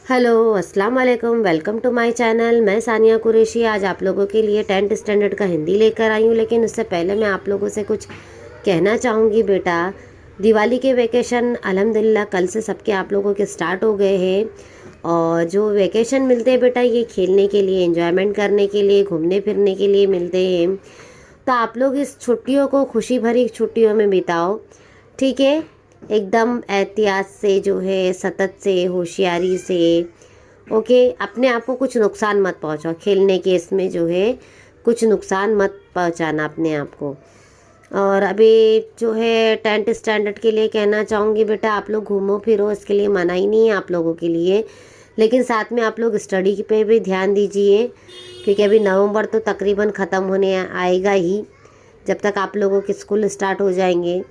Hello अस्सलाम वालेकुम, welcome to my channel. मैं सानिया कुरैशी आज आप लोगों के लिए 10th स्टैंडर्ड का हिंदी लेकर आई हूँ। लेकिन उससे पहले मैं आप लोगों से कुछ कहना चाहूँगी। बेटा, दिवाली के वेकेशन अल्हम्दुलिल्लाह कल से सबके आप लोगों के स्टार्ट हो गए हैं। और जो वेकेशन मिलते हैं बेटा, ये खेलने के लिए, एंजॉयमेंट करने के लिए, घूमने फिरने के लिए मिलते हैं। तो आप लोग इस छुट्टियों को खुशी भरी छुट्टियों में बिताओ, ठीक है। एकदम एहतियात से, जो है सतत से, होशियारी से, ओके। अपने आप को कुछ नुकसान मत पहुंचाओ खेलने के इसमें, जो है कुछ नुकसान मत पहुंचाना अपने आप को। और अभी जो है 10th स्टैंडर्ड के लिए कहना चाहूँगी बेटा, आप लोग घूमो फिरो, इसके लिए मना ही नहीं है आप लोगों के लिए। लेकिन साथ में आप लोग स्टडी पे भी ध्यान दीजिए, क्योंकि अभी नवंबर तो तकरीबन ख़त्म होने आएगा ही, जब तक आप लोगों के स्कूल स्टार्ट हो जाएंगे।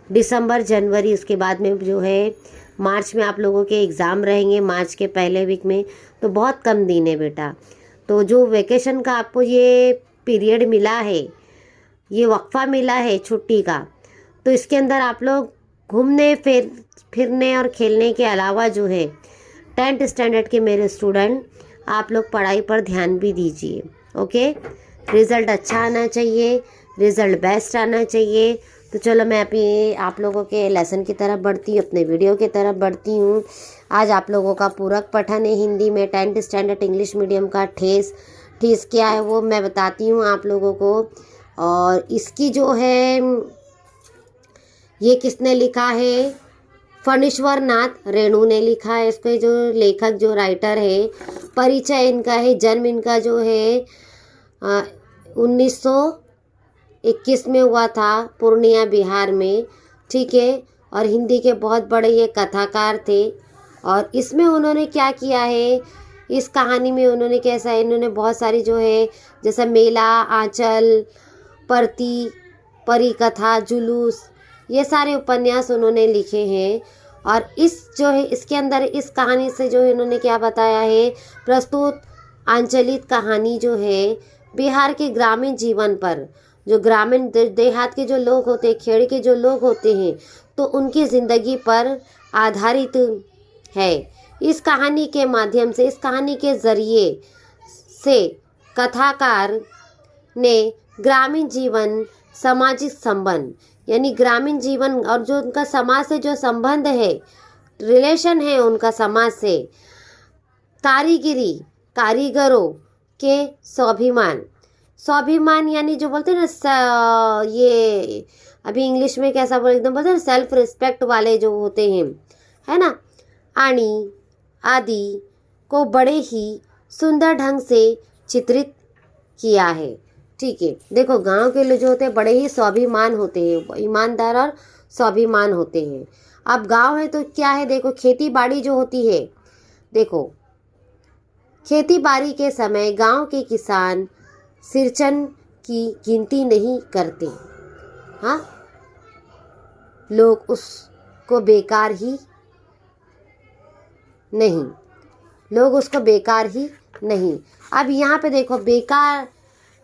दिसंबर जनवरी, उसके बाद में जो है मार्च में आप लोगों के एग्ज़ाम रहेंगे, मार्च के पहले वीक में। तो बहुत कम दिन है बेटा। तो जो वेकेशन का आपको ये पीरियड मिला है, ये वक्फा मिला है छुट्टी का, तो इसके अंदर आप लोग घूमने फिरने और खेलने के अलावा जो है 10th स्टैंडर्ड के मेरे स्टूडेंट, आप लोग पढ़ाई पर ध्यान भी दीजिए, ओके। रिज़ल्ट अच्छा आना चाहिए, रिज़ल्ट बेस्ट आना चाहिए। तो चलो मैं अभी आप लोगों के लेसन की तरफ बढ़ती हूँ, अपने वीडियो की तरफ बढ़ती हूँ। आज आप लोगों का पूरक पठन है हिंदी में, 10th स्टैंडर्ड इंग्लिश मीडियम का। ठेस ठेस क्या है वो मैं बताती हूँ आप लोगों को। और इसकी जो है, ये किसने लिखा है? फणीश्वर नाथ रेणु ने लिखा है इसको। जो लेखक, जो राइटर है, परिचय इनका है, जन्म इनका जो है 1921 में हुआ था, पूर्णिया बिहार में, ठीक है। और हिंदी के बहुत बड़े ये कथाकार थे। और इसमें उन्होंने क्या किया है, इस कहानी में उन्होंने कैसा है, इन्होंने बहुत सारी जो है, जैसे मेला, आंचल, परती, परी कथा, जुलूस, ये सारे उपन्यास उन्होंने लिखे हैं। और इस जो है, इसके अंदर इस कहानी से जो है इन्होंने क्या बताया है, प्रस्तुत आंचलिक कहानी जो है बिहार के ग्रामीण जीवन पर, जो ग्रामीण देहात के जो लोग होते हैं, खेड़ के जो लोग होते हैं, तो उनकी ज़िंदगी पर आधारित है। इस कहानी के माध्यम से, इस कहानी के ज़रिए से कथाकार ने ग्रामीण जीवन, सामाजिक संबंध, यानी ग्रामीण जीवन और जो उनका समाज से जो संबंध है, रिलेशन है उनका समाज से, कारीगरी, कारीगरों के स्वाभिमान, स्वाभिमान यानी जो बोलते हैं ना, ये अभी इंग्लिश में कैसा बोल, एकदम बोलते हैं ना, सेल्फ रिस्पेक्ट वाले जो होते हैं, है ना, आनी आदि को बड़े ही सुंदर ढंग से चित्रित किया है, ठीक है। देखो, गांव के लोग जो होते हैं बड़े ही स्वाभिमान होते हैं, ईमानदार और स्वाभिमान होते हैं। अब गांव है तो क्या है, देखो खेती बाड़ी जो होती है, देखो खेती बाड़ी के समय गांव के किसान सिरचन की गिनती नहीं करते। हाँ, लोग उसको बेकार ही नहीं, लोग उसको बेकार ही नहीं। अब यहाँ पे देखो, बेकार,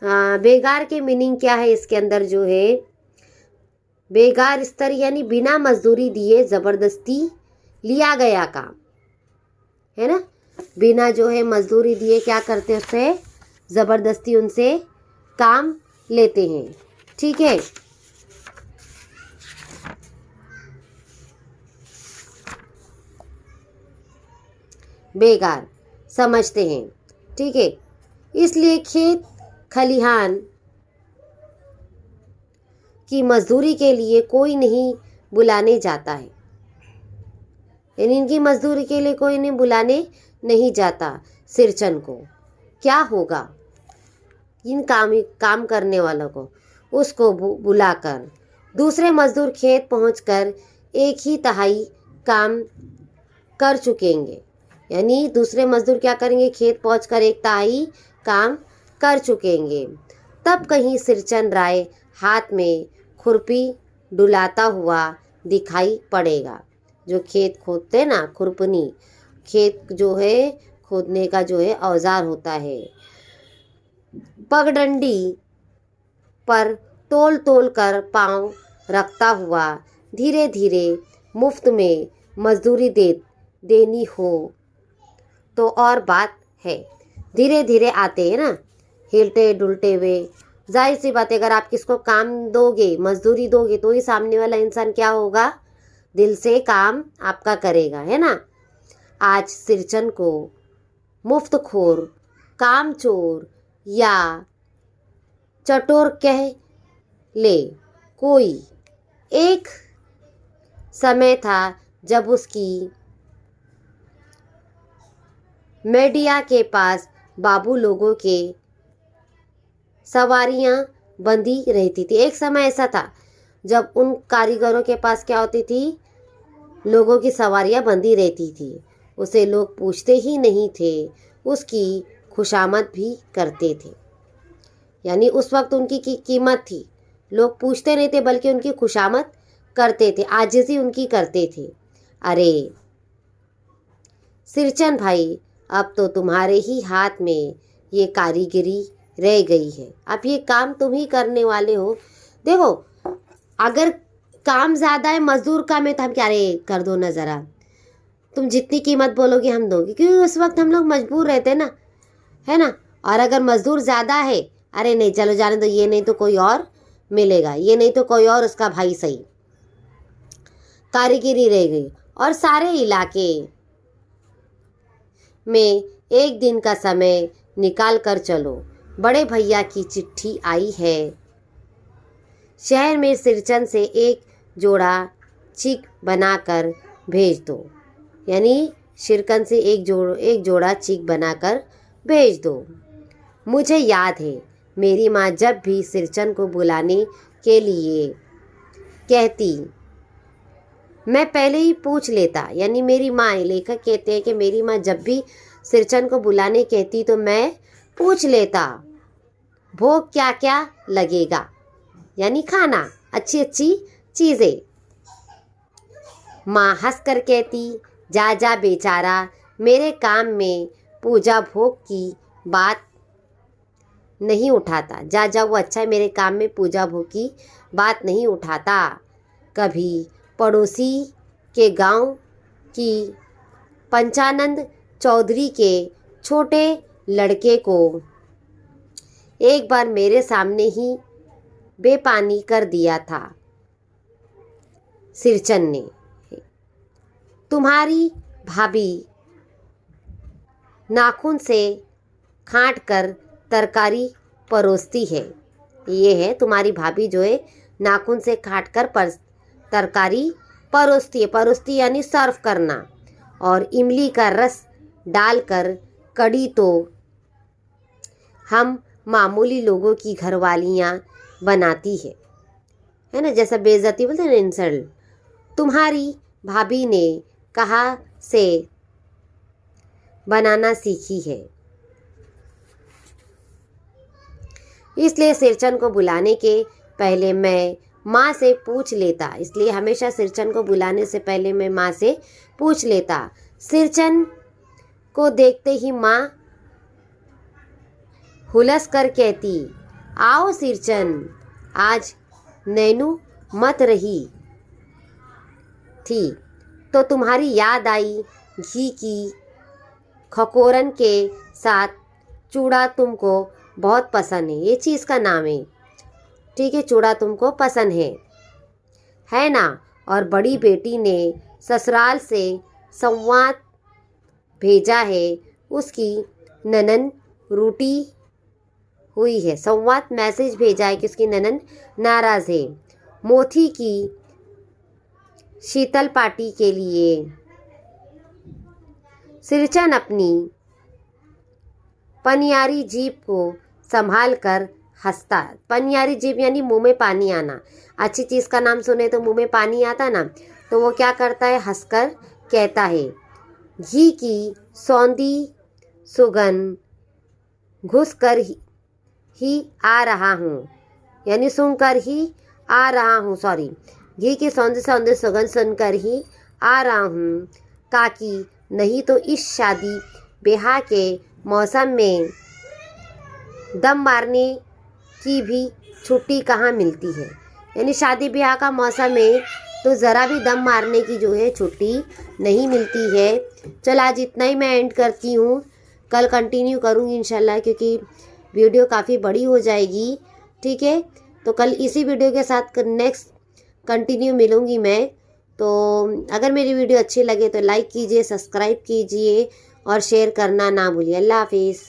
बेगार के मीनिंग क्या है इसके अंदर जो है, बेगार स्तर यानी बिना मजदूरी दिए ज़बरदस्ती लिया गया काम, है ना। बिना जो है मजदूरी दिए क्या करते हैं, उससे ज़बरदस्ती उनसे काम लेते हैं, ठीक है। बेगार समझते हैं, ठीक है। इसलिए खेत खलिहान की मजदूरी के लिए कोई नहीं बुलाने जाता है, यानी इनकी मजदूरी के लिए कोई नहीं बुलाने नहीं जाता सिरचन को। क्या होगा, इन काम करने वालों को, उसको बुलाकर दूसरे मजदूर खेत पहुंचकर एक ही तिहाई काम कर चुकेंगे, यानी दूसरे मजदूर क्या करेंगे, खेत पहुंचकर एक तिहाई काम कर चुकेंगे। तब कहीं सिरचन राय हाथ में खुरपी डुलाता हुआ दिखाई पड़ेगा। जो खेत खोदते ना, खुरपनी, खेत जो है खोदने का जो है औजार होता है, पगडंडी पर तोल तोल कर पांव रखता हुआ धीरे धीरे मुफ्त में मजदूरी देनी हो तो और बात है। धीरे धीरे आते हैं ना, हिलते डुलते हुए। जाहिर सी बात है, अगर आप किसको काम दोगे, मजदूरी दोगे, तो ही सामने वाला इंसान क्या होगा, दिल से काम आपका करेगा, है ना। आज सिरचन को मुफ्तखोर, कामचोर या चटोर कह ले कोई। एक समय था जब उसकी मेडिया के पास बाबू लोगों के सवारियां बंधी रहती थी। एक समय ऐसा था जब उन कारीगरों के पास क्या होती थी, लोगों की सवारियां बंधी रहती थी। उसे लोग पूछते ही नहीं थे, उसकी खुशामद भी करते थे। यानी उस वक्त उनकी कीमत थी। लोग पूछते नहीं थे बल्कि उनकी खुशामद करते थे, आजिज़ी उनकी करते थे। अरे सिरचन भाई, अब तो तुम्हारे ही हाथ में ये कारीगरी रह गई है। अब ये काम तुम ही करने वाले हो। देखो, अगर काम ज़्यादा है, मजदूर कम है, तो हम क्या रे कर दो ना ज़रा, तुम जितनी कीमत बोलोगे हम दोगे, क्योंकि उस वक्त हम लोग मजबूर रहते ना, है ना। और अगर मजदूर ज़्यादा है, अरे नहीं चलो जाने दो, ये नहीं तो कोई और मिलेगा, ये नहीं तो कोई और उसका भाई सही। कारीगरी रह गई। और सारे इलाके में एक दिन का समय निकाल कर चलो, बड़े भैया की चिट्ठी आई है। शहर में सिरचन से एक जोड़ा चिक बनाकर भेज दो। यानी शिरकन से एक जोड़ा चिक बनाकर भेज दो। मुझे याद है, मेरी माँ जब भी सिरचन को बुलाने के लिए कहती, मैं पहले ही पूछ लेता। यानी मेरी माँ, लेखक कहते हैं कि मेरी माँ जब भी सिरचन को बुलाने कहती तो मैं पूछ लेता, भोग क्या क्या लगेगा, यानी खाना, अच्छी अच्छी चीज़ें। माँ हंस कर कहती, जा जा बेचारा, मेरे काम में पूजा भोग की बात नहीं उठाता। जा जा, वो अच्छा है, मेरे काम में पूजा भोग की बात नहीं उठाता। कभी पड़ोसी के गांव की पंचानंद चौधरी के छोटे लड़के को एक बार मेरे सामने ही बेपानी कर दिया था सिरचन ने। तुम्हारी भाभी नाखून से खांट कर तरकारी परोसती है। ये है तुम्हारी भाभी जो है, नाखून से काट कर तरकारी परोसती है। परोसती यानी सर्व करना। और इमली का रस डालकर कड़ी तो हम मामूली लोगों की घरवालियाँ बनाती है ना, जैसा बेइज्जती बोलते हैं ना, इंसल्ट। तुम्हारी भाभी ने कहाँ से बनाना सीखी है। इसलिए सिरचन को बुलाने के पहले मैं माँ से पूछ लेता। इसलिए हमेशा सिरचन को बुलाने से पहले मैं माँ से पूछ लेता। सिरचन को देखते ही माँ हुलस कर कहती, आओ सिरचन, आज नैनू मत रही थी तो तुम्हारी याद आई। घी की खकोरन के साथ चूड़ा तुमको बहुत पसंद है। ये चीज़ का नाम है, ठीक है, चूड़ा तुमको पसंद है ना। और बड़ी बेटी ने ससुराल से संवाद भेजा है, उसकी ननन रूठी हुई है। संवाद मैसेज भेजा है कि उसकी ननन नाराज़ है। मोती की शीतल पार्टी के लिए सिरचन अपनी पनियारी जीभ को संभाल कर हंसता। पनियारी जीभ यानी मुंह में पानी आना। अच्छी चीज़ का नाम सुने तो मुंह में पानी आता ना, तो वो क्या करता है, हंसकर कहता है, घी की सौंधी सुगंध घुस कर ही आ रहा हूँ, यानी सुनकर ही आ रहा हूँ, सॉरी, घी की सौंधी सौंधी सुगंध सुनकर ही आ रहा हूँ काकी, नहीं तो इस शादी ब्याह के मौसम में दम मारने की भी छुट्टी कहाँ मिलती है। यानी शादी ब्याह का मौसम है तो ज़रा भी दम मारने की जो है छुट्टी नहीं मिलती है। चल आज इतना ही मैं एंड करती हूँ, कल कंटिन्यू करूँगी इंशाल्लाह, क्योंकि वीडियो काफ़ी बड़ी हो जाएगी। ठीक है, तो कल इसी वीडियो के साथ नेक्स्ट कंटिन्यू मिलूँगी मैं। तो अगर मेरी वीडियो अच्छी लगे तो लाइक कीजिए, सब्सक्राइब कीजिए और शेयर करना ना भूलिए। अल्लाह हाफिज़।